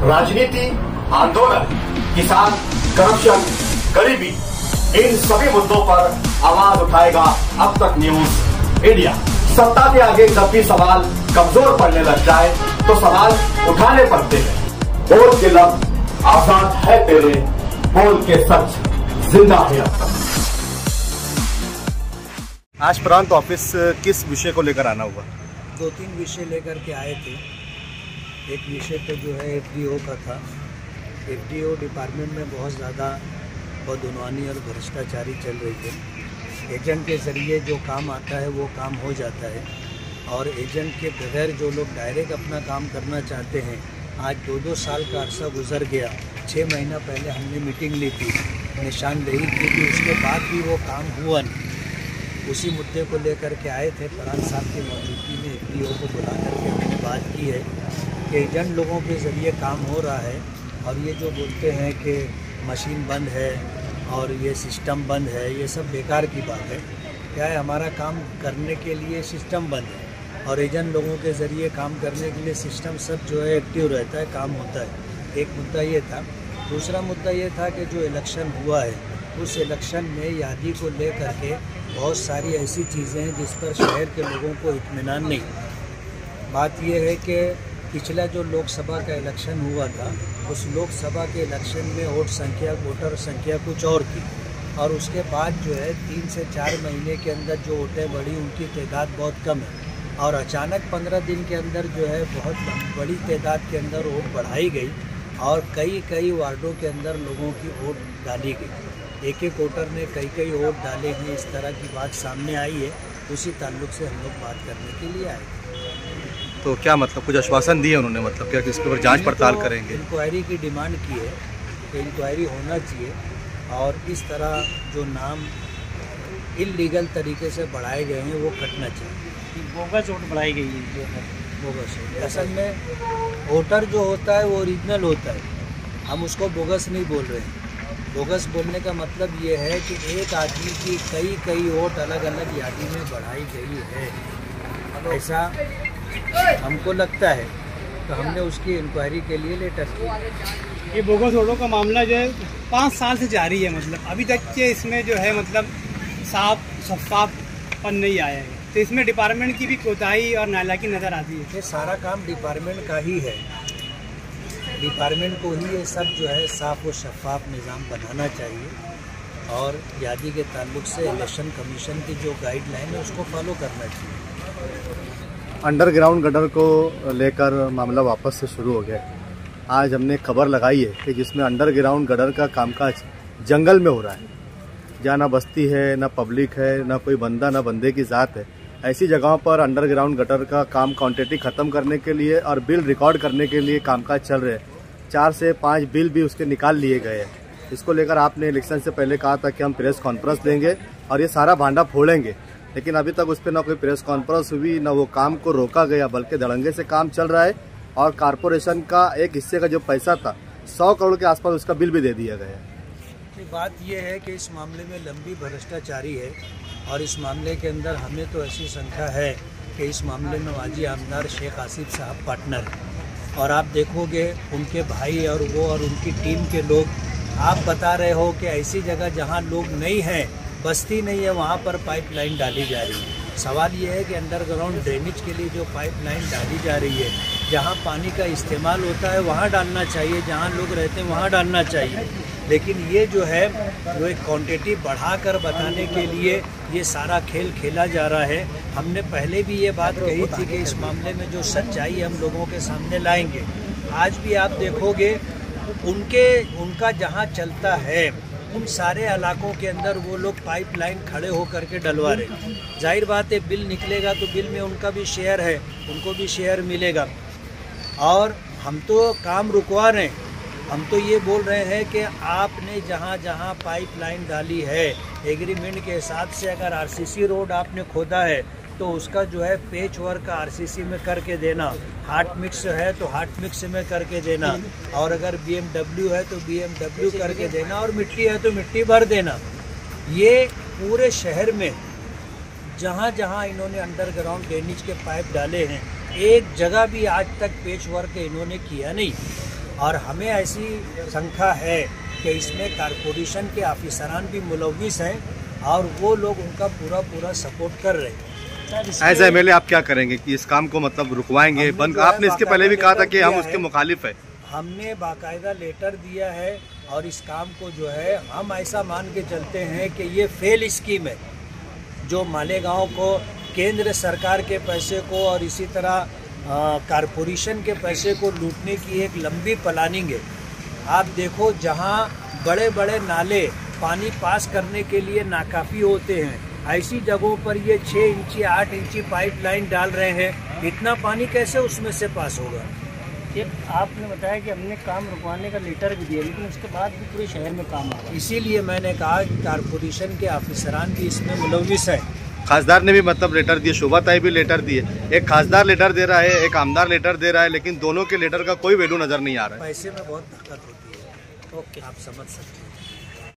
राजनीति, आंदोलन, किसान, करप्शन, गरीबी, इन सभी मुद्दों पर आवाज उठाएगा अब तक न्यूज इंडिया। सत्ता के आगे जब भी सवाल कमजोर पड़ने लग जाए तो सवाल उठाने पड़ते हैं। बोल के लफ्ज आजाद है तेरे, बोल के सच जिंदा है अब तक। आज प्रांत ऑफिस किस विषय को लेकर आना हुआ? 2-3 विषय लेकर के आए थे। एक विषय तो जो है एफडीओ का था। एफडीओ डिपार्टमेंट में बहुत ज़्यादा बदउनवानी और भ्रष्टाचारी चल रही है। एजेंट के ज़रिए जो काम आता है वो काम हो जाता है और एजेंट के बगैर जो लोग डायरेक्ट अपना काम करना चाहते हैं, आज 2-2 साल का अरसा गुजर गया। 6 महीना पहले हमने मीटिंग ली थी, निशानदेही की थी, उसके बाद भी वो काम हुआ नहीं। उसी मुद्दे को लेकर के आए थे। प्रांत साहब की मौजूदगी में एफडीओ को बुला करके हमने बात की है कि एजेंट लोगों के ज़रिए काम हो रहा है और ये जो बोलते हैं कि मशीन बंद है और ये सिस्टम बंद है, ये सब बेकार की बात है। क्या है, हमारा काम करने के लिए सिस्टम बंद है और एजेंट लोगों के ज़रिए काम करने के लिए सिस्टम सब जो है एक्टिव रहता है, काम होता है। एक मुद्दा ये था। दूसरा मुद्दा ये था कि जो इलेक्शन हुआ है उस इलेक्शन में यादी को ले करके बहुत सारी ऐसी चीज़ें हैं जिस पर शहर के लोगों को इत्मीनान नहीं। बात यह है कि पिछला जो लोकसभा का इलेक्शन हुआ था, उस लोकसभा के इलेक्शन में वोटर संख्या कुछ और थी और उसके बाद जो है 3 से 4 महीने के अंदर जो वोटें बढ़ी उनकी तादाद बहुत कम है और अचानक 15 दिन के अंदर जो है बहुत बड़ी तादाद के अंदर वोट बढ़ाई गई और कई वार्डों के अंदर लोगों की वोट डाली गई। एक वोटर ने कई वोट डाले हैं, इस तरह की बात सामने आई है। उसी ताल्लुक से हम लोग बात करने के लिए आए। तो क्या मतलब कुछ आश्वासन दिए उन्होंने, मतलब क्या कि इसके ऊपर जांच पड़ताल करेंगे? इंक्वायरी की डिमांड की है कि इंक्वायरी होना चाहिए और इस तरह जो नाम इलीगल तरीके से बढ़ाए गए हैं वो कटना चाहिए। बोगस वोट बढ़ाई गई है जो है बोगस है। असल में वोटर जो होता है वो ओरिजिनल होता है, हम उसको बोगस नहीं बोल रहे हैं। बोगस बोलने का मतलब ये है कि एक आदमी की कई वोट अलग अलग यादी में बढ़ाई गई है, ऐसा हमको लगता है। तो हमने उसकी इंक्वायरी के लिए लेटर किया। ये बोगस वोटों का मामला जो है 5 साल से जारी है, मतलब अभी तक के इसमें जो है मतलब शफाफपन नहीं आया है। तो इसमें डिपार्टमेंट की भी कोताही और नालायकी नज़र आती है। ये सारा काम डिपार्टमेंट का ही है। डिपार्टमेंट को ही ये सब जो है साफ और शफाफ निज़ाम बनाना चाहिए और यादी के ताल्लुक से इलेक्शन कमीशन की जो गाइडलाइन है उसको फॉलो करना चाहिए। अंडरग्राउंड गटर को लेकर मामला वापस से शुरू हो गया। आज हमने खबर लगाई है कि जिसमें अंडरग्राउंड गटर का कामकाज जंगल में हो रहा है, जहाँ ना बस्ती है, ना पब्लिक है, ना कोई बंदा ना बंदे की ज़ात है। ऐसी जगहों पर अंडरग्राउंड गटर का काम क्वांटिटी ख़त्म करने के लिए और बिल रिकॉर्ड करने के लिए कामकाज चल रहे हैं। 4 से 5 बिल भी उसके निकाल लिए गए हैं। इसको लेकर आपने इलेक्शन से पहले कहा था कि हम प्रेस कॉन्फ्रेंस देंगे और ये सारा भांडा फोड़ेंगे, लेकिन अभी तक उस पर ना कोई प्रेस कॉन्फ्रेंस हुई, ना वो काम को रोका गया, बल्कि धड़ंगे से काम चल रहा है। और कारपोरेशन का एक हिस्से का जो पैसा था 100 करोड़ के आसपास, उसका बिल भी दे दिया गया है। बात यह है कि इस मामले में लंबी भ्रष्टाचारी है और इस मामले के अंदर हमें तो ऐसी शंका है कि इस मामले में माजी आमदार शेख आसिफ साहब पार्टनर हैं और आप देखोगे उनके भाई और वो और उनकी टीम के लोग, आप बता रहे हो कि ऐसी जगह जहां लोग नहीं हैं, बस्ती नहीं है, वहां पर पाइपलाइन डाली जा रही है। सवाल ये है कि अंडरग्राउंड ड्रेनेज के लिए जो पाइपलाइन डाली जा रही है, जहां पानी का इस्तेमाल होता है वहां डालना चाहिए, जहां लोग रहते हैं वहां डालना चाहिए। लेकिन ये जो है वो एक क्वांटिटी बढ़ाकर बताने के लिए ये सारा खेल खेला जा रहा है। हमने पहले भी ये बात कही थी कि इस मामले में जो सच्चाई हम लोगों के सामने लाएंगे। आज भी आप देखोगे उनका जहां चलता है उन सारे इलाकों के अंदर वो लोग पाइपलाइन खड़े होकर के डलवा रहे। जाहिर बात है बिल निकलेगा तो बिल में उनका भी शेयर है, उनको भी शेयर मिलेगा। और हम तो काम रुकवा रहे हैं, हम तो ये बोल रहे हैं कि आपने जहाँ जहाँ पाइपलाइन डाली है एग्रीमेंट के हिसाब से, अगर आरसीसी रोड आपने खोदा है तो उसका जो है पेच वर्क आरसीसी में करके देना, हाट मिक्स है तो हाट मिक्स में करके देना, और अगर बीएमडब्ल्यू है तो बीएमडब्ल्यू करके देना, और मिट्टी है तो मिट्टी भर देना। ये पूरे शहर में जहाँ जहाँ इन्होंने अंडरग्राउंड ड्रेनेज के पाइप डाले हैं, एक जगह भी आज तक पेच वर्क इन्होंने किया नहीं। और हमें ऐसी शंका है कि इसमें कारपोरेशन के ऑफिसरान भी मुलविस हैं और वो लोग उनका पूरा सपोर्ट कर रहे हैं। एज एमएलए आप क्या करेंगे कि इस काम को मतलब रुकवाएंगे बंद? आपने इसके पहले भी कहा था कि हम उसके मुखालिफ है। हमने बाकायदा लेटर दिया है और इस काम को जो है हम ऐसा मान के चलते हैं कि ये फेल स्कीम है, जो मालेगांव को केंद्र सरकार के पैसे को और इसी तरह कारपोरेशन के पैसे को लूटने की एक लंबी प्लानिंग है। आप देखो, जहां बड़े बड़े नाले पानी पास करने के लिए नाकाफी होते हैं, ऐसी जगहों पर ये 6 इंची 8 इंची पाइपलाइन डाल रहे हैं। इतना पानी कैसे उसमें से पास होगा? ये आपने बताया कि हमने काम रुकवाने का लेटर भी दिया, लेकिन उसके बाद भी पूरे शहर में काम हो रहा है। इसीलिए मैंने कहा कि कारपोरेशन के ऑफिसरान भी इसमें मुलविस है। खासदार ने भी मतलब लेटर दिए, शोभा ताई भी लेटर दिए, एक खासदार लेटर दे रहा है, एक आमदार लेटर दे रहा है, लेकिन दोनों के लेटर का कोई वैल्यू नजर नहीं आ रहा है। पैसे में बहुत दिक्कत होती है, ओके, आप समझ सकते हैं।